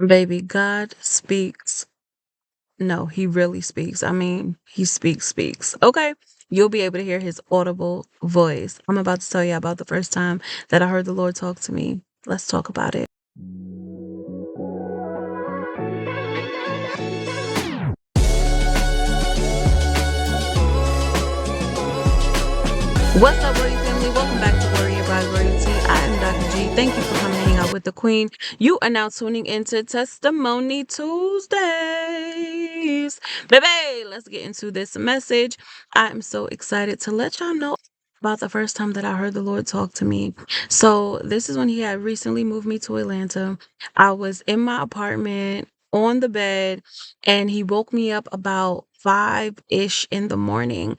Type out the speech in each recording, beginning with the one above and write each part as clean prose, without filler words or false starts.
Baby, God speaks. No, he really speaks. I mean, he speaks. Okay. You'll be able to hear his audible voice. I'm about to tell you about the first time that I heard the Lord talk to me. Let's talk about it. What's up, Warrior family? Welcome back to Warrior by Royalty. I am Dr. G. Thank you for coming to hang out with the Queen. You are now tuning into Testimony Tuesdays. Baby, let's get into this message. I am so excited to let y'all know about the first time that I heard the Lord talk to me. So, this is when he had recently moved me to Atlanta. I was in my apartment on the bed, and he woke me up about 5-ish in the morning.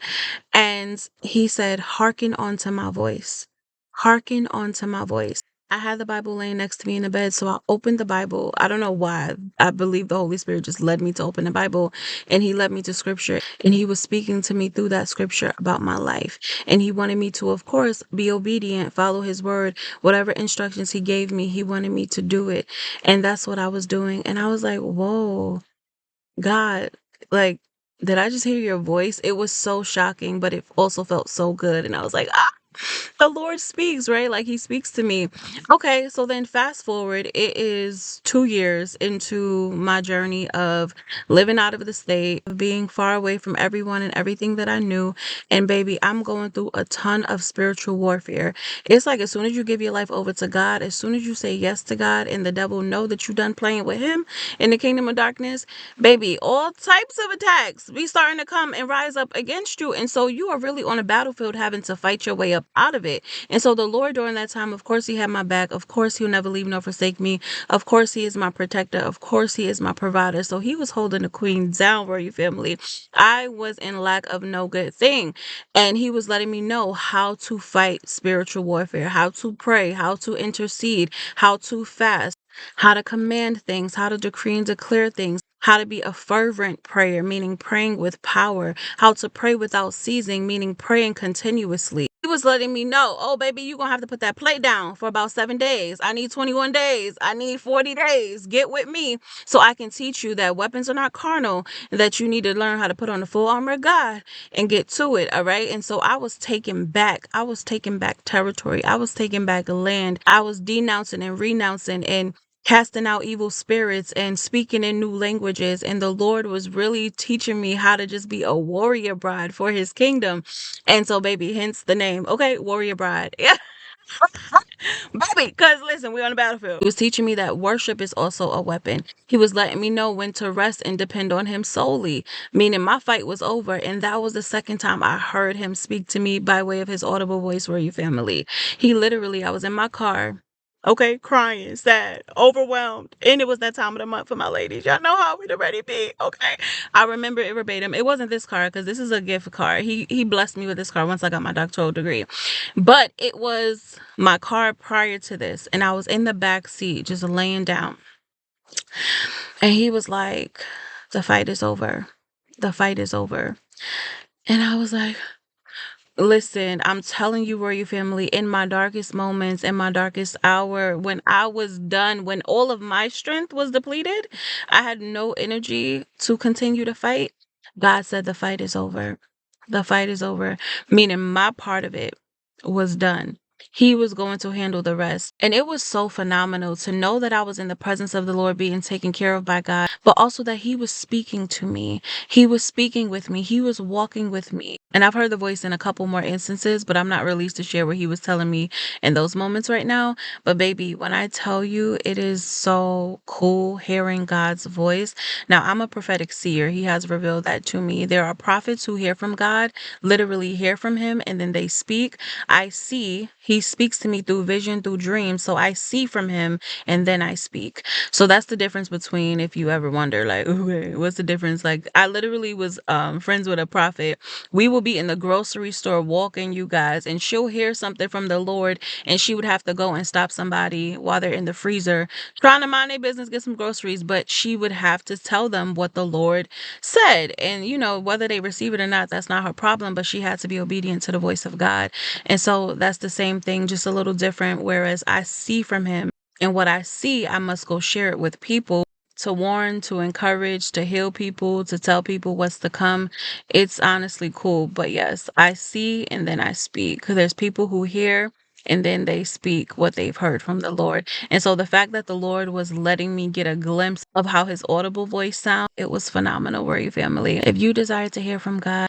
And he said, hearken unto my voice. Hearken unto my voice. I had the Bible laying next to me in the bed, so I opened the Bible. I don't know why. I believe the Holy Spirit just led me to open the Bible, and he led me to scripture, and he was speaking to me through that scripture about my life. And he wanted me to, of course, be obedient, follow his word, whatever instructions he gave me, he wanted me to do it. And that's what I was doing. And I was like, whoa, God, like, did I just hear your voice? It was so shocking, but it also felt so good. And I was like, the Lord speaks, right? Like he speaks to me. Okay, so then fast forward, it is 2 years into my journey of living out of the state, of being far away from everyone and everything that I knew. And baby, I'm going through a ton of spiritual warfare. It's like as soon as you give your life over to God, as soon as you say yes to God and the devil know that you done playing with him in the kingdom of darkness, baby, all types of attacks be starting to come and rise up against you. And so you are really on a battlefield having to fight your way up out of it. And so the Lord during that time, of course, he had my back. Of course, he'll never leave nor forsake me. Of course, he is my protector. Of course, he is my provider. So he was holding the queen down, Royal family. I was in lack of no good thing. And he was letting me know how to fight spiritual warfare, how to pray, how to intercede, how to fast, how to command things, how to decree and declare things, how to be a fervent prayer, meaning praying with power, how to pray without ceasing, meaning praying continuously. He was letting me know, oh, baby, you're going to have to put that plate down for about 7 days. I need 21 days. I need 40 days. Get with me so I can teach you that weapons are not carnal, and that you need to learn how to put on the full armor of God and get to it. All right. And so I was taking back territory. I was taking back land. I was denouncing and renouncing and casting out evil spirits and speaking in new languages. And the Lord was really teaching me how to just be a warrior bride for his kingdom. And so, baby, hence the name. Okay, warrior bride. Yeah. Baby, because listen, we're on the battlefield. He was teaching me that worship is also a weapon. He was letting me know when to rest and depend on him solely, meaning my fight was over. And that was the second time I heard him speak to me by way of his audible voice, Were You Family. He literally, I was in my car. Okay, crying, sad, overwhelmed. And it was that time of the month for my ladies. Y'all know how we'd already be. Okay. I remember it verbatim. It wasn't this car because this is a gift car. He blessed me with this car once I got my doctoral degree. But it was my car prior to this. And I was in the back seat just laying down. And he was like, the fight is over. The fight is over. And I was like, listen, I'm telling you, Royal Family, in my darkest moments, in my darkest hour, when I was done, when all of my strength was depleted, I had no energy to continue to fight. God said, the fight is over. The fight is over, meaning my part of it was done. He was going to handle the rest. And it was so phenomenal to know that I was in the presence of the Lord being taken care of by God, but also that he was speaking to me. He was speaking with me. He was walking with me. And I've heard the voice in a couple more instances, but I'm not released to share what he was telling me in those moments right now. But baby, when I tell you, it is so cool hearing God's voice. Now, I'm a prophetic seer. He has revealed that to me. There are prophets who hear from God, literally hear from him, and then they speak. I see, he speaks to me through vision, through dreams. So I see from him and then I speak. So that's the difference between, if you ever wonder, like, okay, what's the difference? Like, I literally was friends with a prophet. We will be in the grocery store walking, you guys, and she'll hear something from the Lord, and she would have to go and stop somebody while they're in the freezer trying to mind their business, get some groceries, but she would have to tell them what the Lord said. And, you know, whether they receive it or not, that's not her problem, but she had to be obedient to the voice of God. And so that's the same thing, just a little different. Whereas I see from him, and what I see, I must go share it with people. to warn, to encourage, to heal people, to tell people what's to come. It's honestly cool. But yes, I see and then I speak. 'Cause there's people who hear and then they speak what they've heard from the Lord. And so the fact that the Lord was letting me get a glimpse of how his audible voice sounds, it was phenomenal, Warrior Family. If you desire to hear from God,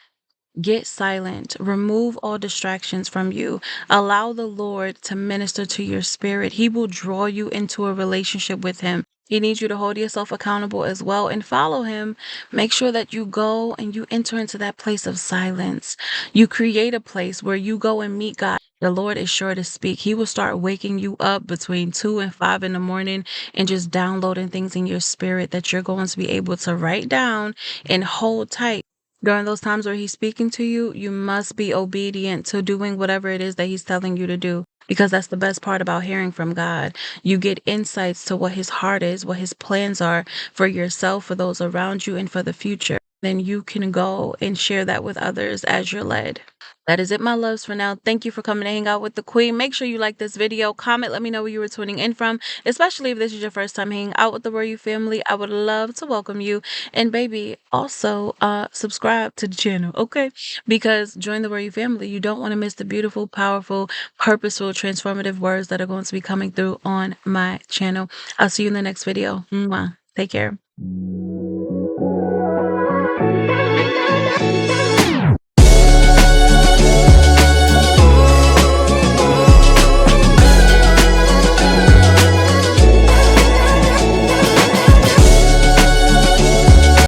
get silent. Remove all distractions from you. Allow the Lord to minister to your spirit. He will draw you into a relationship with him. He needs you to hold yourself accountable as well and follow him. Make sure that you go and you enter into that place of silence. You create a place where you go and meet God. The Lord is sure to speak. He will start waking you up between 2 and 5 in the morning and just downloading things in your spirit that you're going to be able to write down and hold tight. During those times where he's speaking to you, you must be obedient to doing whatever it is that he's telling you to do, because that's the best part about hearing from God. You get insights to what his heart is, what his plans are for yourself, for those around you, and for the future. Then you can go and share that with others as you're led. That is it, my loves, for now. Thank you for coming to hang out with the queen. Make sure you like this video, comment, let me know where you were tuning in from, especially if this is your first time hanging out with the Royal Family. I would love to welcome you. And baby, also subscribe to the channel, okay? Because join the Royal Family. You don't want to miss the beautiful, powerful, purposeful, transformative words that are going to be coming through on my channel. I'll see you in the next video. Mwah. Take care.